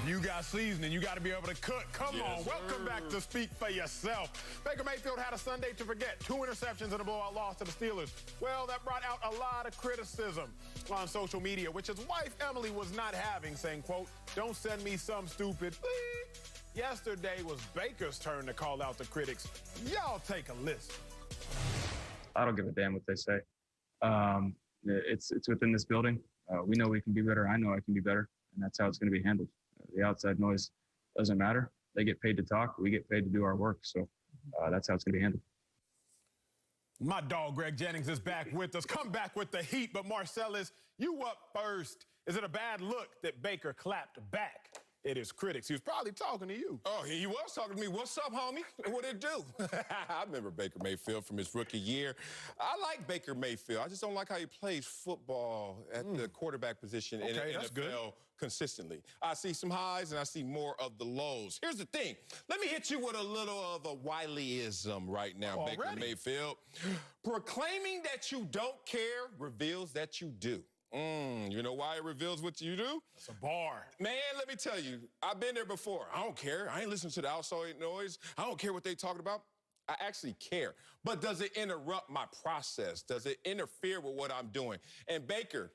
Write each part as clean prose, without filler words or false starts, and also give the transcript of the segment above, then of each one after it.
you got seasoning, you got to be able to cook. Come on, welcome back to Speak for Yourself. Baker Mayfield had a Sunday to forget. 2 interceptions and a blowout loss to the Steelers. Well, that brought out a lot of criticism on social media, which his wife, Emily, was not having, saying, quote, "Don't send me some stupid bleep." Yesterday was Baker's turn to call out the critics. Y'all take a listen. I don't give a damn what they say. It's within this building. We know we can be better. I know I can be better, and that's how it's going to be handled. The outside noise doesn't matter. They get paid to talk. We get paid to do our work. So that's how it's going to be handled. My dog, Greg Jennings, is back with us. Come back with the heat. But Marcellus, you up first. Is it a bad look that Baker clapped back at his critics? He was probably talking to you. Oh, he was talking to me. What's up, homie? What'd it do? I remember Baker Mayfield from his rookie year. I like Baker Mayfield. I just don't like how he plays football at the quarterback position in the NFL consistently. I see some highs and I see more of the lows. Here's the thing. Let me hit you with a little of a Wileyism right now, Baker Mayfield. Proclaiming that you don't care reveals that you do. You know why it reveals what you do? It's a bar. Man, let me tell you, I've been there before. I don't care. I ain't listening to the outside noise. I don't care what they talking about. I actually care. But does it interrupt my process? Does it interfere with what I'm doing? And Baker,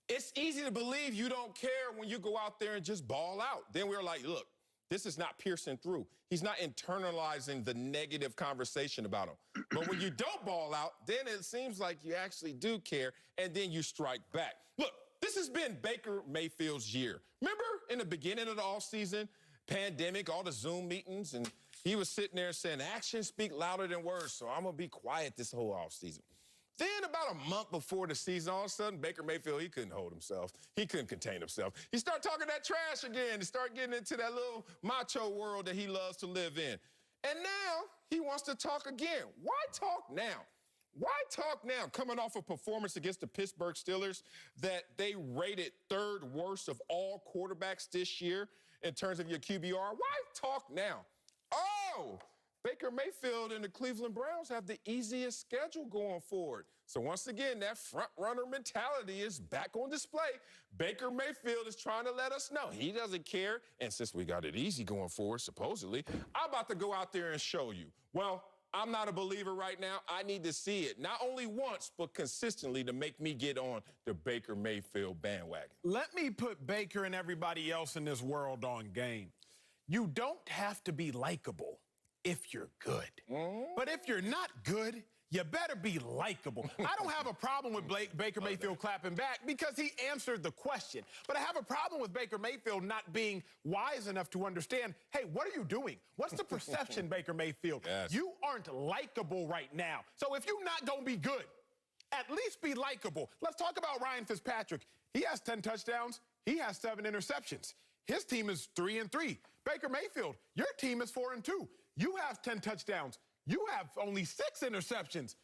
it's easy to believe you don't care when you go out there and just ball out. Then we're like, look, this is not piercing through. He's not internalizing the negative conversation about him. But when you don't ball out, then it seems like you actually do care, and then you strike back. Look, this has been Baker Mayfield's year. Remember in the beginning of the offseason, pandemic, all the Zoom meetings, and he was sitting there saying, actions speak louder than words, so I'm going to be quiet this whole offseason. Then about a month before the season, all of a sudden, Baker Mayfield, he couldn't hold himself. He couldn't contain himself. He started talking that trash again. He started getting into that little macho world that he loves to live in. And now he wants to talk again. Why talk now? Why talk now? Coming off a performance against the Pittsburgh Steelers that they rated 3rd worst of all quarterbacks this year in terms of your QBR. Why talk now? Oh! Baker Mayfield and the Cleveland Browns have the easiest schedule going forward. So once again, that front-runner mentality is back on display. Baker Mayfield is trying to let us know he doesn't care. And since we got it easy going forward, supposedly, I'm about to go out there and show you. Well, I'm not a believer right now. I need to see it, not only once, but consistently to make me get on the Baker Mayfield bandwagon. Let me put Baker and everybody else in this world on game. You don't have to be likable if you're good. But if you're not good, you better be likable. I don't have a problem with Baker Mayfield clapping back because he answered the question. But I have a problem with Baker Mayfield not being wise enough to understand, hey, what are you doing? What's the perception, Baker Mayfield? Yes. You aren't likable right now. So if you're not going to be good, at least be likable. Let's talk about Ryan Fitzpatrick. He has 10 touchdowns. He has 7 interceptions. His team is 3-3. Baker Mayfield, your team is 4-2. You have 10 touchdowns. You have only 6 interceptions.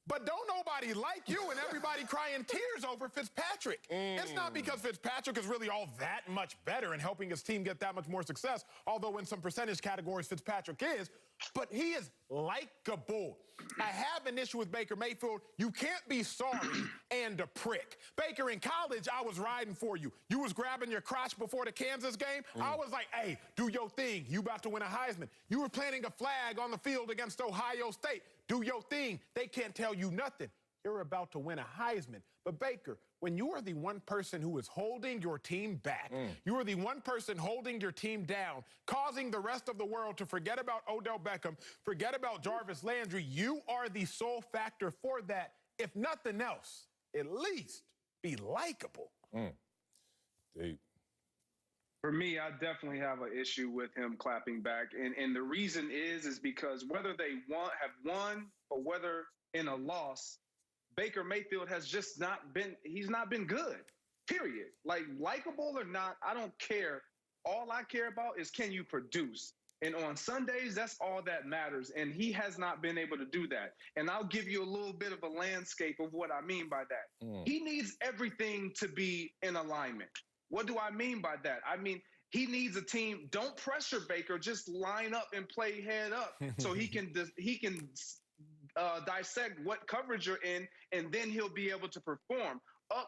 But don't nobody like you and everybody crying tears over Fitzpatrick. It's not because Fitzpatrick is really all that much better in helping his team get that much more success, although in some percentage categories Fitzpatrick is, but he is likable. I have an issue with Baker Mayfield. You can't be sorry and a prick. Baker, in college, I was riding for you. You was grabbing your crotch before the Kansas game. I was like, hey, do your thing. You about to win a Heisman. You were planting a flag on the field against Ohio State. Do your thing. They can't tell you nothing. You're about to win a Heisman. But Baker, when you are the one person who is holding your team back, you are the one person holding your team down, causing the rest of the world to forget about Odell Beckham, forget about Jarvis Landry, you are the sole factor for that. If nothing else, at least be likable. Deep. For me, I definitely have an issue with him clapping back. And the reason is because whether they have won or whether in a loss, Baker Mayfield has just he's not been good, period. Like, likable or not, I don't care. All I care about is, can you produce? And on Sundays, that's all that matters. And he has not been able to do that. And I'll give you a little bit of a landscape of what I mean by that. He needs everything to be in alignment. What do I mean by that? I mean, he needs a team. Don't pressure Baker. Just line up and play head up so he can dissect what coverage you're in, and then he'll be able to perform.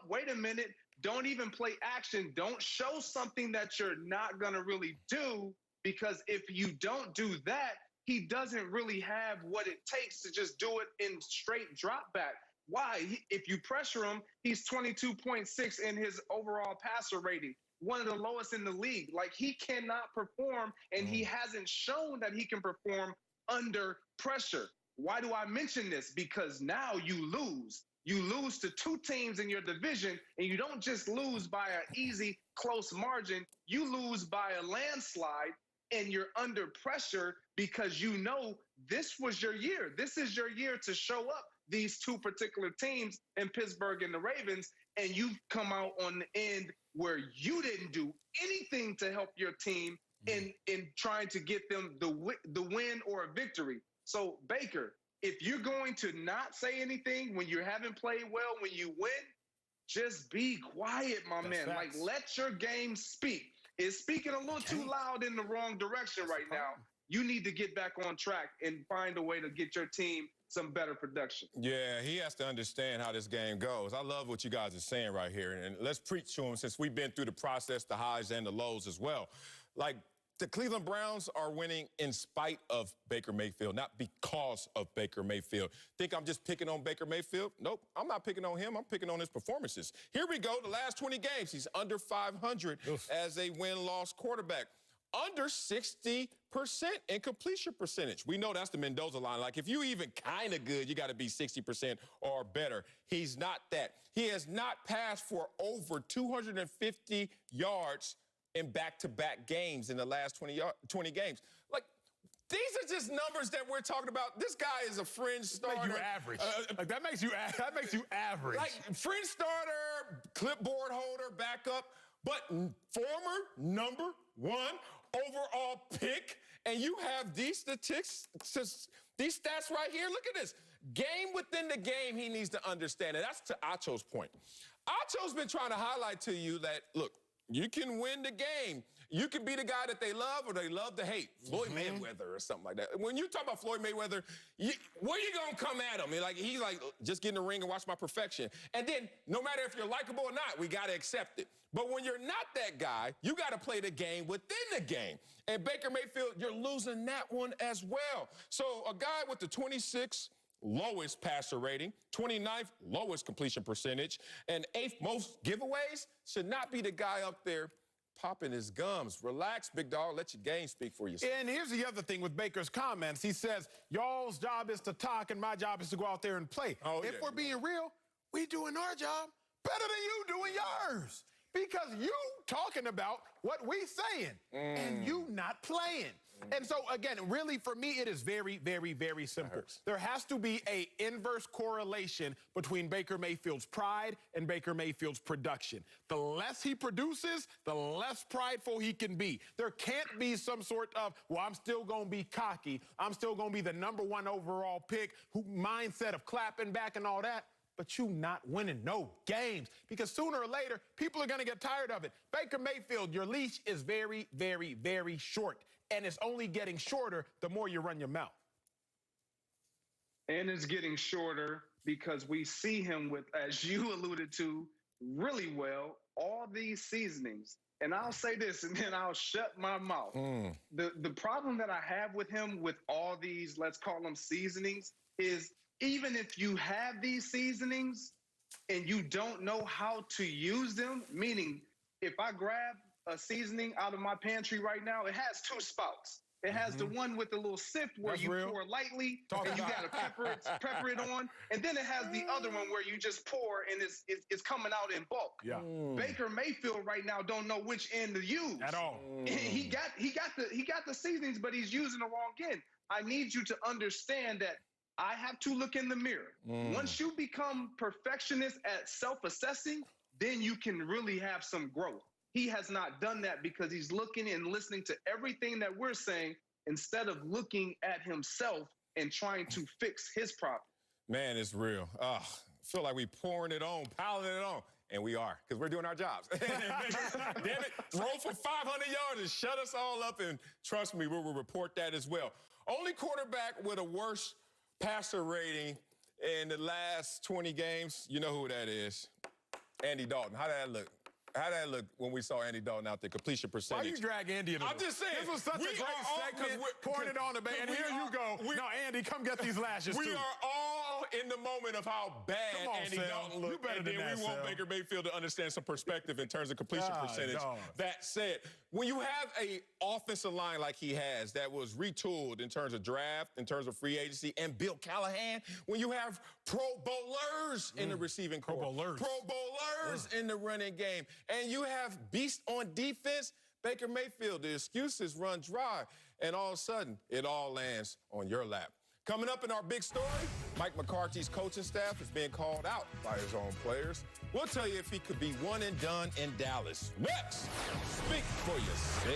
Wait a minute. don't even play action. Don't show something that you're not going to really do, because if you don't do that, he doesn't really have what it takes to just do it in straight drop back. Why? If you pressure him, he's 22.6 in his overall passer rating, one of the lowest in the league. Like, he cannot perform, and he hasn't shown that he can perform under pressure. Why do I mention this? Because now you lose. You lose to two teams in your division, and you don't just lose by an easy, close margin. You lose by a landslide, and you're under pressure because you know this was your year. This is your year to show up these two particular teams in Pittsburgh and the Ravens, and you come out on the end where you didn't do anything to help your team in trying to get them the win or a victory. So, Baker, if you're going to not say anything when you haven't played well, when you win, just be quiet, my man. Like, let your game speak. It's speaking a little too loud in the wrong direction right now. You need to get back on track and find a way to get your team some better production. Yeah, he has to understand how this game goes. I love what you guys are saying right here. And let's preach to him, since we've been through the process, the highs and the lows as well. Like, the Cleveland Browns are winning in spite of Baker Mayfield, not because of Baker Mayfield. Think I'm just picking on Baker Mayfield? Nope, I'm not picking on him. I'm picking on his performances. Here we go. The last 20 games, he's under 500 as a win-loss quarterback. Under 60% in completion percentage. We know that's the Mendoza line. Like, if you even kind of good, you got to be 60% or better. He's not that. He has not passed for over 250 yards in back-to-back games in the last 20 games. Like, these are just numbers that we're talking about. This guy is a fringe starter. Make you average. Like, that makes you average. Like, fringe starter, clipboard holder, backup, but former number one overall pick, and you have these statistics, these stats right here. Look at this. Game within the game, he needs to understand it. That's to Acho's point. Acho's been trying to highlight to you that, look, you can win the game. You can be the guy that they love or they love to hate. Floyd Mayweather or something like that. When you talk about Floyd Mayweather, where you gonna come at him? He's like, just get in the ring and watch my perfection. And then, no matter if you're likable or not, we gotta accept it. But when you're not that guy, you gotta play the game within the game. And Baker Mayfield, you're losing that one as well. So a guy with the 26th lowest passer rating, 29th lowest completion percentage, and 8th most giveaways should not be the guy up there popping his gums. Relax, big dog. Let your game speak for yourself. And here's the other thing with Baker's comments. He says, y'all's job is to talk and my job is to go out there and play. If we're being real, we doing our job better than you doing yours. Because you talking about what we saying and you not playing. And so, again, really, for me, it is very, very, very simple. There has to be an inverse correlation between Baker Mayfield's pride and Baker Mayfield's production. The less he produces, the less prideful he can be. There can't be some sort of, well, I'm still going to be cocky. I'm still going to be the #1 overall pick, mindset of clapping back and all that. But you not winning no games, because sooner or later, people are going to get tired of it. Baker Mayfield, your leash is very, very, very short, and it's only getting shorter the more you run your mouth. And it's getting shorter because we see him with, as you alluded to, really well, all these seasonings. And I'll say this, and then I'll shut my mouth. The problem that I have with him with all these, let's call them seasonings, is even if you have these seasonings and you don't know how to use them, meaning if I grab a seasoning out of my pantry right now, it has two spouts. It has the one with the little sift where you pour lightly and you got to pepper it on. And then it has the other one where you just pour and it's coming out in bulk. Yeah. Baker Mayfield right now don't know which end to use. At all. He got the seasonings, but he's using the wrong end. I need you to understand that I have to look in the mirror. Once you become perfectionist at self-assessing, then you can really have some growth. He has not done that because he's looking and listening to everything that we're saying instead of looking at himself and trying to fix his problem. Man, it's real. I feel like we pouring it on, piling it on. And we are, because we're doing our jobs. Damn it, throw for 500 yards and shut us all up. And trust me, we will report that as well. Only quarterback with a worse passer rating in the last 20 games, you know who that is. Andy Dalton. How did that look? How did that look when we saw Andy Dalton out there? Completion Why percentage. you drag Andy into I'm this? just saying. This was such a we great are all- segment. 'cause we're- Pouring it on the And we here you are- go. we- Now, Andy, come get these lashes, We too. are all in the moment of how bad Come on, Andy Sal. Dalton You looked, better and than then that, we want Sal. Baker Mayfield to understand some perspective in terms of completion God, percentage. dog. That said, when you have a offensive line like he has that was retooled in terms of draft, in terms of free agency, and Bill Callahan, when you have Pro Bowlers in the receiving Pro corps, Bowlers. Pro Bowlers in the running game, and you have beast on defense, Baker Mayfield, the excuses run dry, and all of a sudden, it all lands on your lap. Coming up in our big story, Mike McCarthy's coaching staff is being called out by his own players. We'll tell you if he could be one and done in Dallas. Next, speak for yourself.